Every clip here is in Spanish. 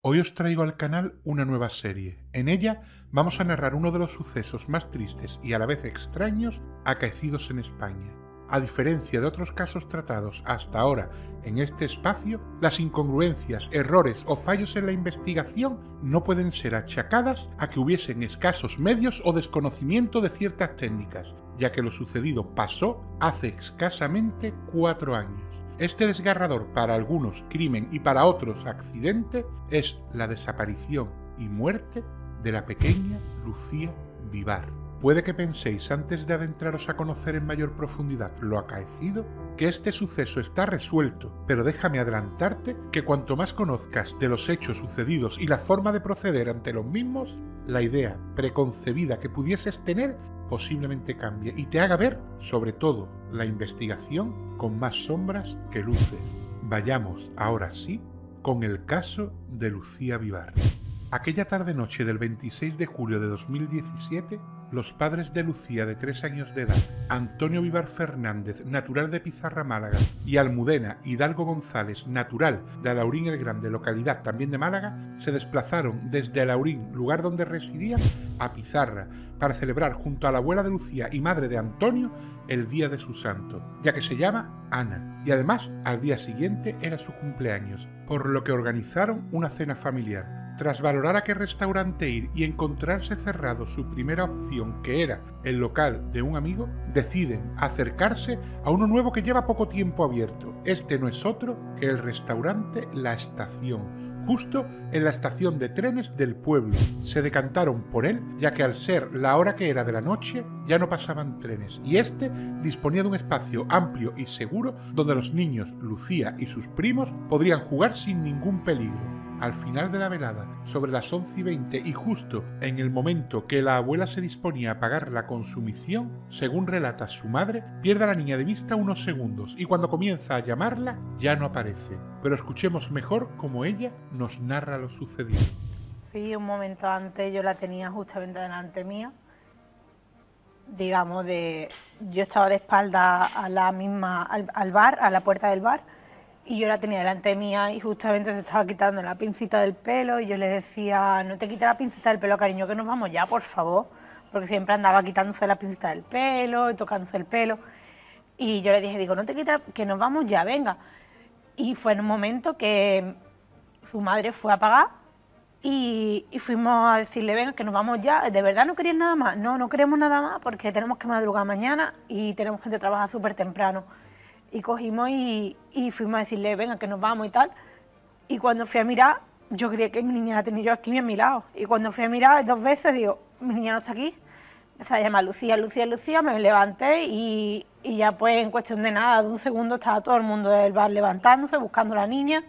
Hoy os traigo al canal una nueva serie. En ella vamos a narrar uno de los sucesos más tristes y a la vez extraños acaecidos en España. A diferencia de otros casos tratados hasta ahora en este espacio, las incongruencias, errores o fallos en la investigación no pueden ser achacadas a que hubiesen escasos medios o desconocimiento de ciertas técnicas, ya que lo sucedido pasó hace escasamente 4 años. Este desgarrador para algunos crimen y para otros accidente es la desaparición y muerte de la pequeña Lucía Vivar. Puede que penséis, antes de adentraros a conocer en mayor profundidad lo acaecido, que este suceso está resuelto, pero déjame adelantarte que cuanto más conozcas de los hechos sucedidos y la forma de proceder ante los mismos, la idea preconcebida que pudieses tener posiblemente cambie y te haga ver, sobre todo, la investigación con más sombras que luces. Vayamos, ahora sí, con el caso de Lucía Vivar. Aquella tarde-noche del 26 de julio de 2017, los padres de Lucía, de 3 años de edad, Antonio Vivar Fernández, natural de Pizarra, Málaga, y Almudena Hidalgo González, natural de Alhaurín el Grande, localidad también de Málaga, se desplazaron desde Alhaurín, lugar donde residían, a Pizarra, para celebrar junto a la abuela de Lucía y madre de Antonio el día de su santo, ya que se llama Ana, y además al día siguiente era su cumpleaños, por lo que organizaron una cena familiar. Tras valorar a qué restaurante ir y encontrarse cerrado su primera opción, que era el local de un amigo, deciden acercarse a uno nuevo que lleva poco tiempo abierto. Este no es otro que el restaurante La Estación, justo en la estación de trenes del pueblo. Se decantaron por él, ya que al ser la hora que era de la noche, ya no pasaban trenes, y este disponía de un espacio amplio y seguro donde los niños, Lucía y sus primos, podrían jugar sin ningún peligro. Al final de la velada, sobre las 11:20 y justo en el momento que la abuela se disponía a pagar la consumición, según relata su madre, pierde a la niña de vista unos segundos y cuando comienza a llamarla ya no aparece. Pero escuchemos mejor cómo ella nos narra lo sucedido. Sí, un momento antes yo la tenía justamente delante mía. Digamos, yo estaba de espalda a la misma, al bar, a la puerta del bar, y yo la tenía delante mía y justamente se estaba quitando la pincita del pelo y yo le decía, no te quites la pincita del pelo, cariño, que nos vamos ya, por favor, porque siempre andaba quitándose la pincita del pelo y tocándose el pelo. Y yo le dije, digo, no te quites, que nos vamos ya, venga. Y fue en un momento que su madre fue a pagar y fuimos a decirle, venga, que nos vamos ya. ¿De verdad no querías nada más? No, no queremos nada más porque tenemos que madrugar mañana y tenemos gente que trabaja súper temprano. Y cogimos y fuimos a decirle, venga, que nos vamos y tal. Y cuando fui a mirar, yo creía que mi niña la tenía yo aquí a mi lado. Y cuando fui a mirar 2 veces, digo, mi niña no está aquí. Empecé a llamar Lucía, Lucía, Lucía, me levanté y ya pues en cuestión de nada, de un segundo, estaba todo el mundo del bar levantándose, buscando a la niña,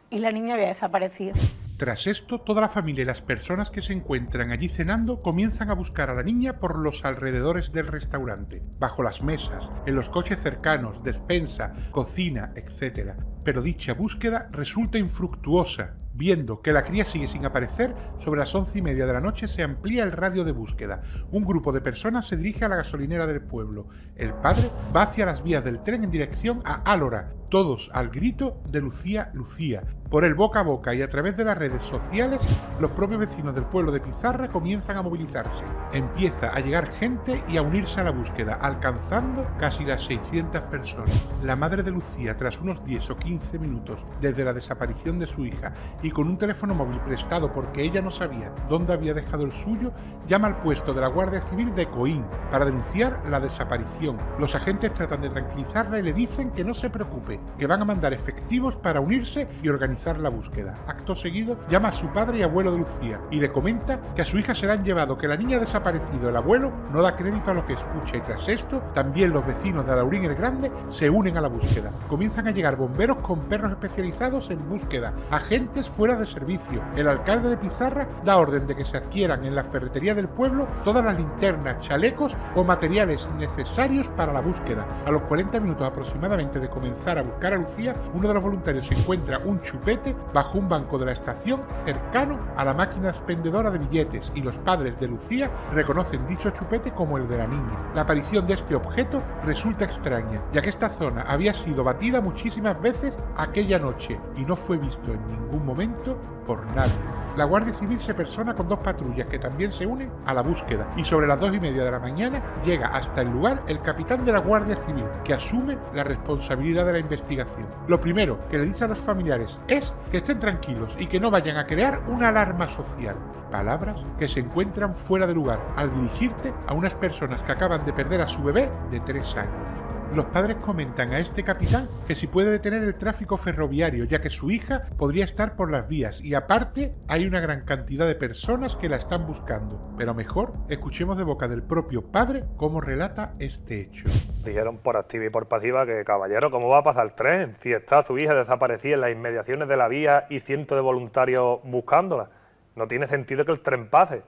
y la niña había desaparecido. Tras esto, toda la familia y las personas que se encuentran allí cenando comienzan a buscar a la niña por los alrededores del restaurante, bajo las mesas, en los coches cercanos, despensa, cocina, etc. Pero dicha búsqueda resulta infructuosa. Viendo que la cría sigue sin aparecer, sobre las 11:30 de la noche se amplía el radio de búsqueda. Un grupo de personas se dirige a la gasolinera del pueblo. El padre va hacia las vías del tren en dirección a Álora, todos al grito de Lucía, Lucía. Por el boca a boca y a través de las redes sociales, los propios vecinos del pueblo de Pizarra comienzan a movilizarse. Empieza a llegar gente y a unirse a la búsqueda, alcanzando casi las 600 personas. La madre de Lucía, tras unos 10 o 15 minutos desde la desaparición de su hija y con un teléfono móvil prestado porque ella no sabía dónde había dejado el suyo, llama al puesto de la Guardia Civil de Coín para denunciar la desaparición. Los agentes tratan de tranquilizarla y le dicen que no se preocupe, que van a mandar efectivos para unirse y organizar la búsqueda. Acto seguido, llama a su padre y abuelo de Lucía y le comenta que a su hija se la han llevado, que la niña ha desaparecido. El abuelo no da crédito a lo que escucha y tras esto, también los vecinos de Alhaurín el Grande se unen a la búsqueda. Comienzan a llegar bomberos con perros especializados en búsqueda, agentes fuera de servicio. El alcalde de Pizarra da orden de que se adquieran en la ferretería del pueblo todas las linternas, chalecos o materiales necesarios para la búsqueda. A los 40 minutos aproximadamente de comenzar a buscar a Lucía, uno de los voluntarios encuentra un chupete bajo un banco de la estación cercano a la máquina expendedora de billetes y los padres de Lucía reconocen dicho chupete como el de la niña. La aparición de este objeto resulta extraña, ya que esta zona había sido batida muchísimas veces aquella noche y no fue visto en ningún momento por nadie. La Guardia Civil se persona con 2 patrullas que también se unen a la búsqueda y sobre las 2:30 de la mañana llega hasta el lugar el capitán de la Guardia Civil, que asume la responsabilidad de la investigación. Lo primero que le dice a los familiares es que estén tranquilos y que no vayan a crear una alarma social. Palabras que se encuentran fuera de lugar al dirigirte a unas personas que acaban de perder a su bebé de 3 años. Los padres comentan a este capitán que si puede detener el tráfico ferroviario, ya que su hija podría estar por las vías y aparte hay una gran cantidad de personas que la están buscando. Pero mejor escuchemos de boca del propio padre cómo relata este hecho. Dijeron por activa y por pasiva que, caballero, ¿cómo va a pasar el tren? Si está su hija desaparecida en las inmediaciones de la vía y cientos de voluntarios buscándola. No tiene sentido que el tren pase.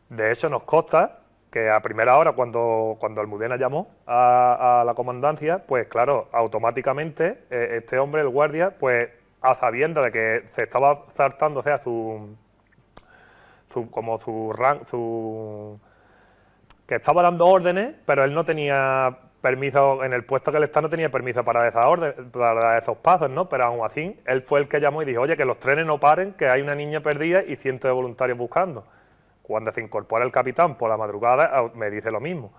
De hecho, nos consta que a primera hora, cuando Almudena llamó a la comandancia, pues claro, automáticamente este hombre, el guardia, pues a sabiendas de que se estaba saltando, o sea, que estaba dando órdenes, pero él no tenía permiso, en el puesto que él está no tenía permiso para esas órdenes, para esos pasos, ¿no? Pero aún así, él fue el que llamó y dijo, oye, que los trenes no paren, que hay una niña perdida y cientos de voluntarios buscando. Cuando se incorpora el capitán por la madrugada, me dice lo mismo.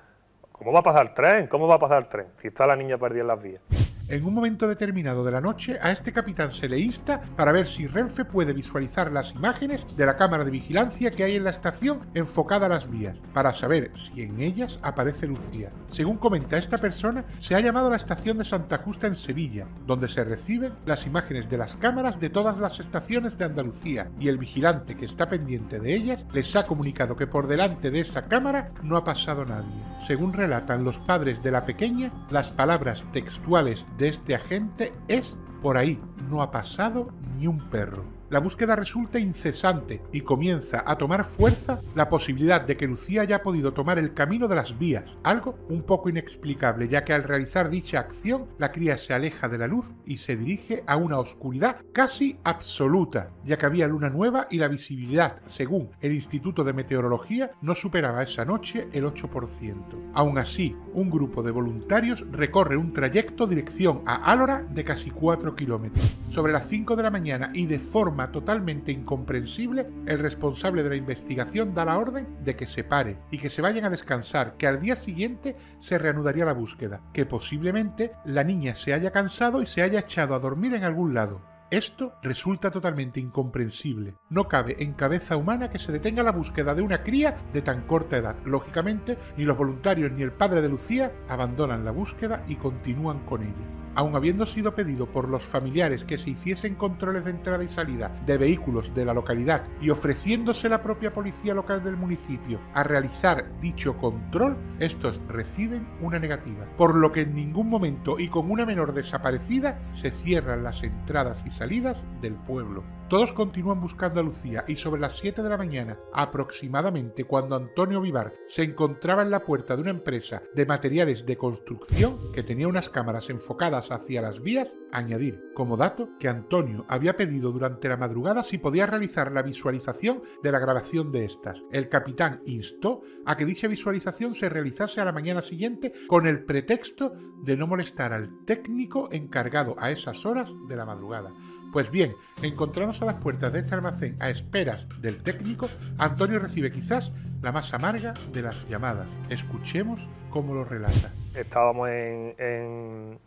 ¿Cómo va a pasar el tren? ¿Cómo va a pasar el tren? Si está la niña perdida en las vías. En un momento determinado de la noche, a este capitán se le insta para ver si Renfe puede visualizar las imágenes de la cámara de vigilancia que hay en la estación enfocada a las vías, para saber si en ellas aparece Lucía. Según comenta esta persona, se ha llamado a la estación de Santa Justa en Sevilla, donde se reciben las imágenes de las cámaras de todas las estaciones de Andalucía, y el vigilante que está pendiente de ellas les ha comunicado que por delante de esa cámara no ha pasado nadie. Según relatan los padres de la pequeña, las palabras textuales de este agente es: por ahí no ha pasado ni un perro. La búsqueda resulta incesante y comienza a tomar fuerza la posibilidad de que Lucía haya podido tomar el camino de las vías, algo un poco inexplicable, ya que al realizar dicha acción la cría se aleja de la luz y se dirige a una oscuridad casi absoluta, ya que había luna nueva y la visibilidad, según el Instituto de Meteorología, no superaba esa noche el 8%. Aún así, un grupo de voluntarios recorre un trayecto dirección a Álora de casi 4 kilómetros. Sobre las 5 de la mañana y de forma totalmente incomprensible, el responsable de la investigación da la orden de que se pare y que se vayan a descansar, que al día siguiente se reanudaría la búsqueda, que posiblemente la niña se haya cansado y se haya echado a dormir en algún lado. Esto resulta totalmente incomprensible. No cabe en cabeza humana que se detenga la búsqueda de una cría de tan corta edad. Lógicamente, ni los voluntarios ni el padre de Lucía abandonan la búsqueda y continúan con ella. Aun habiendo sido pedido por los familiares que se hiciesen controles de entrada y salida de vehículos de la localidad y ofreciéndose la propia policía local del municipio a realizar dicho control, estos reciben una negativa, por lo que en ningún momento y con una menor desaparecida se cierran las entradas y salidas del pueblo. Todos continúan buscando a Lucía y sobre las 7 de la mañana, aproximadamente cuando Antonio Vivar se encontraba en la puerta de una empresa de materiales de construcción que tenía unas cámaras enfocadas hacia las vías, añadir como dato que Antonio había pedido durante la madrugada si podía realizar la visualización de la grabación de estas. El capitán instó a que dicha visualización se realizase a la mañana siguiente con el pretexto de no molestar al técnico encargado a esas horas de la madrugada. Pues bien, encontrándose a las puertas de este almacén a esperas del técnico, Antonio recibe quizás la más amarga de las llamadas. Escuchemos cómo lo relata. Estábamos en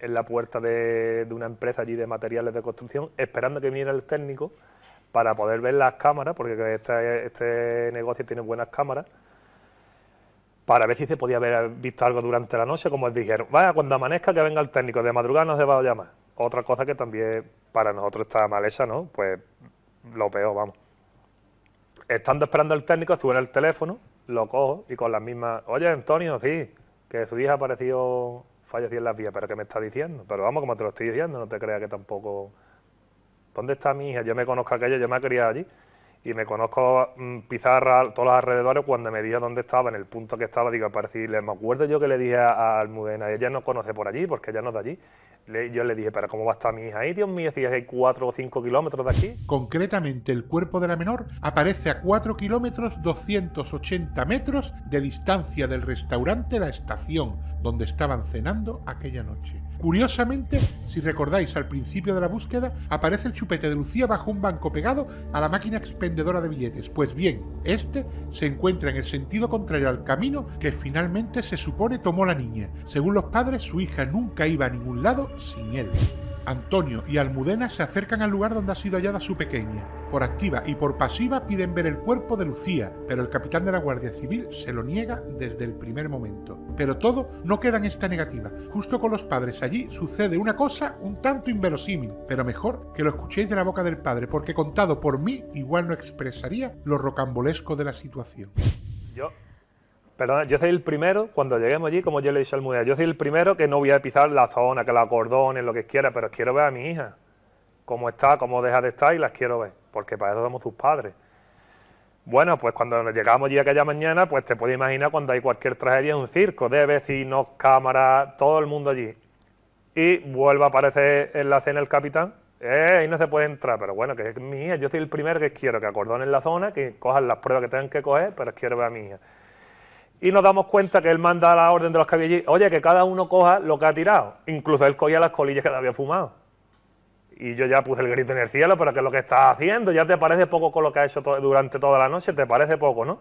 la puerta de una empresa allí de materiales de construcción, esperando que viniera el técnico para poder ver las cámaras, porque este negocio tiene buenas cámaras, para ver si se podía haber visto algo durante la noche, como os dijeron. Vaya, cuando amanezca que venga el técnico, de madrugada no se va a llamar. Otra cosa que también para nosotros está mal hecha, ¿no? Pues lo peor, vamos. Estando esperando al técnico, suena el teléfono, lo cojo y con las mismas... Oye, Antonio, sí, que su hija falleció en las vías, pero ¿qué me está diciendo? Pero vamos, como te lo estoy diciendo, no te creas que tampoco... ¿Dónde está mi hija? Yo me conozco a aquella, yo me he criado allí. y me conozco pizarra, todos los alrededores, cuando me dijo dónde estaba, en el punto que estaba, digo, para decirle, me acuerdo yo que le dije a Almudena, ella no conoce por allí, porque ella no es de allí. Yo le dije, pero ¿cómo va a estar mi hija ahí, Dios mío, si hay 4 o 5 kilómetros de aquí? Concretamente, el cuerpo de la menor aparece a 4 kilómetros 280 metros de distancia del restaurante La Estación, donde estaban cenando aquella noche. Curiosamente, si recordáis, al principio de la búsqueda aparece el chupete de Lucía bajo un banco pegado a la máquina expendedora de billetes. Pues bien, este se encuentra en el sentido contrario al camino que finalmente se supone tomó la niña. Según los padres, su hija nunca iba a ningún lado sin él. Antonio y Almudena se acercan al lugar donde ha sido hallada su pequeña. Por activa y por pasiva piden ver el cuerpo de Lucía, pero el capitán de la Guardia Civil se lo niega desde el primer momento. Pero todo no queda en esta negativa. Justo con los padres allí sucede una cosa un tanto inverosímil, pero mejor que lo escuchéis de la boca del padre, porque contado por mí igual no expresaría lo rocambolesco de la situación. Yo soy el primero, cuando lleguemos allí, como yo le he dicho al Almudena, yo soy el primero que no voy a pisar la zona, que la cordones, lo que quiera, pero quiero ver a mi hija, cómo está, cómo deja de estar, y las quiero ver, porque para eso somos sus padres. Bueno, pues cuando llegamos allí aquella mañana, pues te puedes imaginar cuando hay cualquier tragedia en un circo, de vecinos, cámaras, todo el mundo allí. Y vuelve a aparecer en la cena el capitán, ahí no se puede entrar, pero bueno, que es mi hija, yo soy el primero que quiero que acordonen la zona, que cojan las pruebas que tengan que coger, pero quiero ver a mi hija. Y nos damos cuenta que él manda la orden de los que había allí, oye, que cada uno coja lo que ha tirado. Incluso él cogía las colillas que le había fumado. Y yo ya puse el grito en el cielo, pero ¿qué es lo que estás haciendo? ¿Ya te parece poco con lo que has hecho durante toda la noche? ¿Te parece poco, no?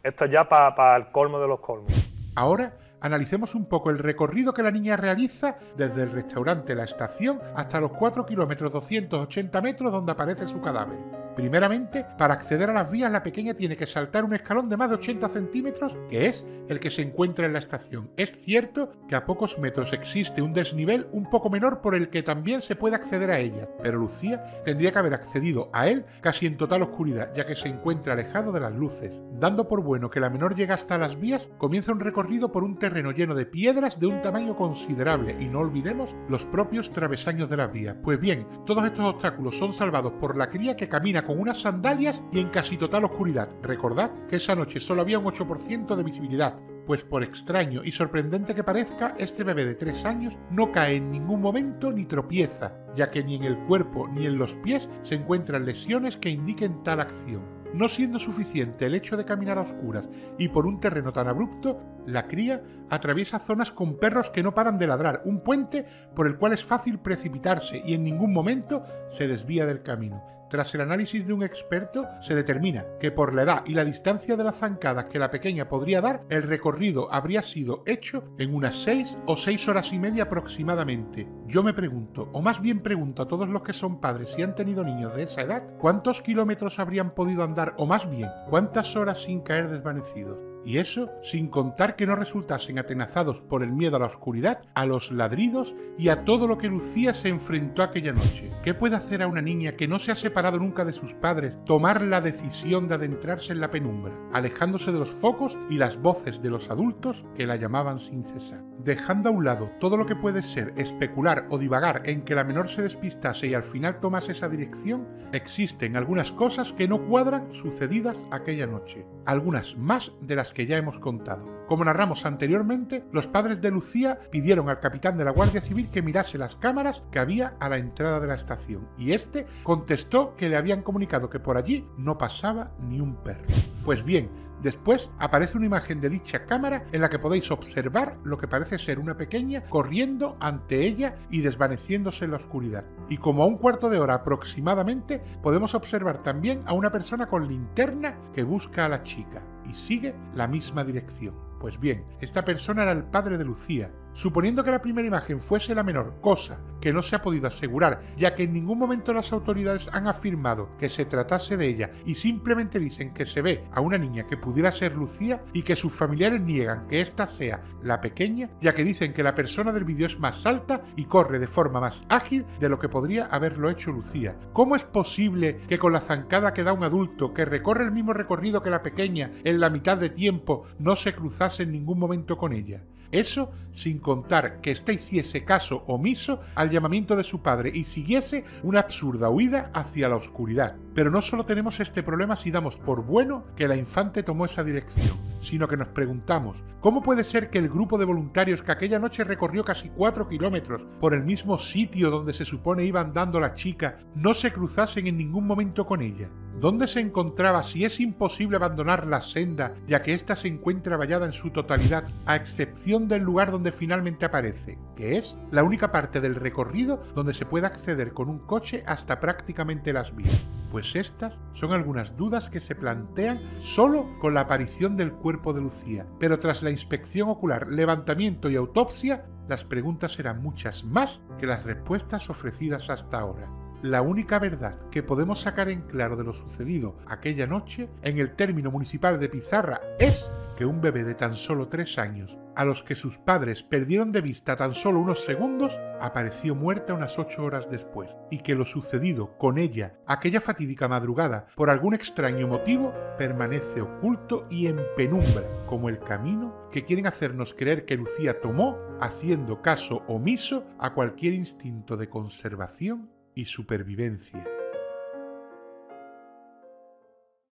Esto es ya para el colmo de los colmos. Ahora analicemos un poco el recorrido que la niña realiza desde el restaurante La Estación hasta los 4 kilómetros 280 metros donde aparece su cadáver. Primeramente, para acceder a las vías, la pequeña tiene que saltar un escalón de más de 80 centímetros, que es el que se encuentra en la estación. Es cierto que a pocos metros existe un desnivel un poco menor por el que también se puede acceder a ella, pero Lucía tendría que haber accedido a él casi en total oscuridad, ya que se encuentra alejado de las luces. Dando por bueno que la menor llega hasta las vías, comienza un recorrido por un terreno lleno de piedras de un tamaño considerable, y no olvidemos los propios travesaños de la vía. Pues bien, todos estos obstáculos son salvados por la cría, que camina con unas sandalias y en casi total oscuridad. Recordad que esa noche solo había un 8% de visibilidad, pues por extraño y sorprendente que parezca, este bebé de 3 años no cae en ningún momento ni tropieza, ya que ni en el cuerpo ni en los pies se encuentran lesiones que indiquen tal acción. No siendo suficiente el hecho de caminar a oscuras y por un terreno tan abrupto, la cría atraviesa zonas con perros que no paran de ladrar, un puente por el cual es fácil precipitarse y en ningún momento se desvía del camino. Tras el análisis de un experto, se determina que por la edad y la distancia de las zancadas que la pequeña podría dar, el recorrido habría sido hecho en unas 6 o 6 horas y media aproximadamente. Yo me pregunto, o más bien pregunto a todos los que son padres y han tenido niños de esa edad, ¿cuántos kilómetros habrían podido andar, o más bien, cuántas horas sin caer desvanecidos? Y eso sin contar que no resultasen atenazados por el miedo a la oscuridad, a los ladridos y a todo lo que Lucía se enfrentó aquella noche. ¿Qué puede hacer a una niña que no se ha separado nunca de sus padres tomar la decisión de adentrarse en la penumbra, alejándose de los focos y las voces de los adultos que la llamaban sin cesar? Dejando a un lado todo lo que puede ser especular o divagar en que la menor se despistase y al final tomase esa dirección, existen algunas cosas que no cuadran sucedidas aquella noche. Algunas más de las que ya hemos contado. Como narramos anteriormente, los padres de Lucía pidieron al capitán de la Guardia Civil que mirase las cámaras que había a la entrada de la estación, y este contestó que le habían comunicado que por allí no pasaba ni un perro. Pues bien, después aparece una imagen de dicha cámara en la que podéis observar lo que parece ser una pequeña corriendo ante ella y desvaneciéndose en la oscuridad. Y como a un cuarto de hora aproximadamente, podemos observar también a una persona con linterna que busca a la chica y sigue la misma dirección. Pues bien, esta persona era el padre de Lucía. Suponiendo que la primera imagen fuese la menor, cosa que no se ha podido asegurar, ya que en ningún momento las autoridades han afirmado que se tratase de ella y simplemente dicen que se ve a una niña que pudiera ser Lucía y que sus familiares niegan que ésta sea la pequeña, ya que dicen que la persona del vídeo es más alta y corre de forma más ágil de lo que podría haberlo hecho Lucía. ¿Cómo es posible que con la zancada que da un adulto que recorre el mismo recorrido que la pequeña en la mitad de tiempo no se cruzase en ningún momento con ella? Eso sin contar que éste hiciese caso omiso al llamamiento de su padre y siguiese una absurda huida hacia la oscuridad. Pero no solo tenemos este problema si damos por bueno que la infante tomó esa dirección, sino que nos preguntamos, ¿cómo puede ser que el grupo de voluntarios que aquella noche recorrió casi 4 kilómetros por el mismo sitio donde se supone iba andando la chica no se cruzasen en ningún momento con ella? ¿Dónde se encontraba si es imposible abandonar la senda, ya que ésta se encuentra vallada en su totalidad, a excepción del lugar donde finalmente aparece, que es la única parte del recorrido donde se puede acceder con un coche hasta prácticamente las vías? Pues estas son algunas dudas que se plantean solo con la aparición del cuerpo de Lucía, pero tras la inspección ocular, levantamiento y autopsia, las preguntas eran muchas más que las respuestas ofrecidas hasta ahora. La única verdad que podemos sacar en claro de lo sucedido aquella noche en el término municipal de Pizarra es que un bebé de tan solo 3 años, a los que sus padres perdieron de vista tan solo unos segundos, apareció muerta unas 8 horas después, y que lo sucedido con ella aquella fatídica madrugada, por algún extraño motivo, permanece oculto y en penumbra, como el camino que quieren hacernos creer que Lucía tomó, haciendo caso omiso a cualquier instinto de conservación y supervivencia.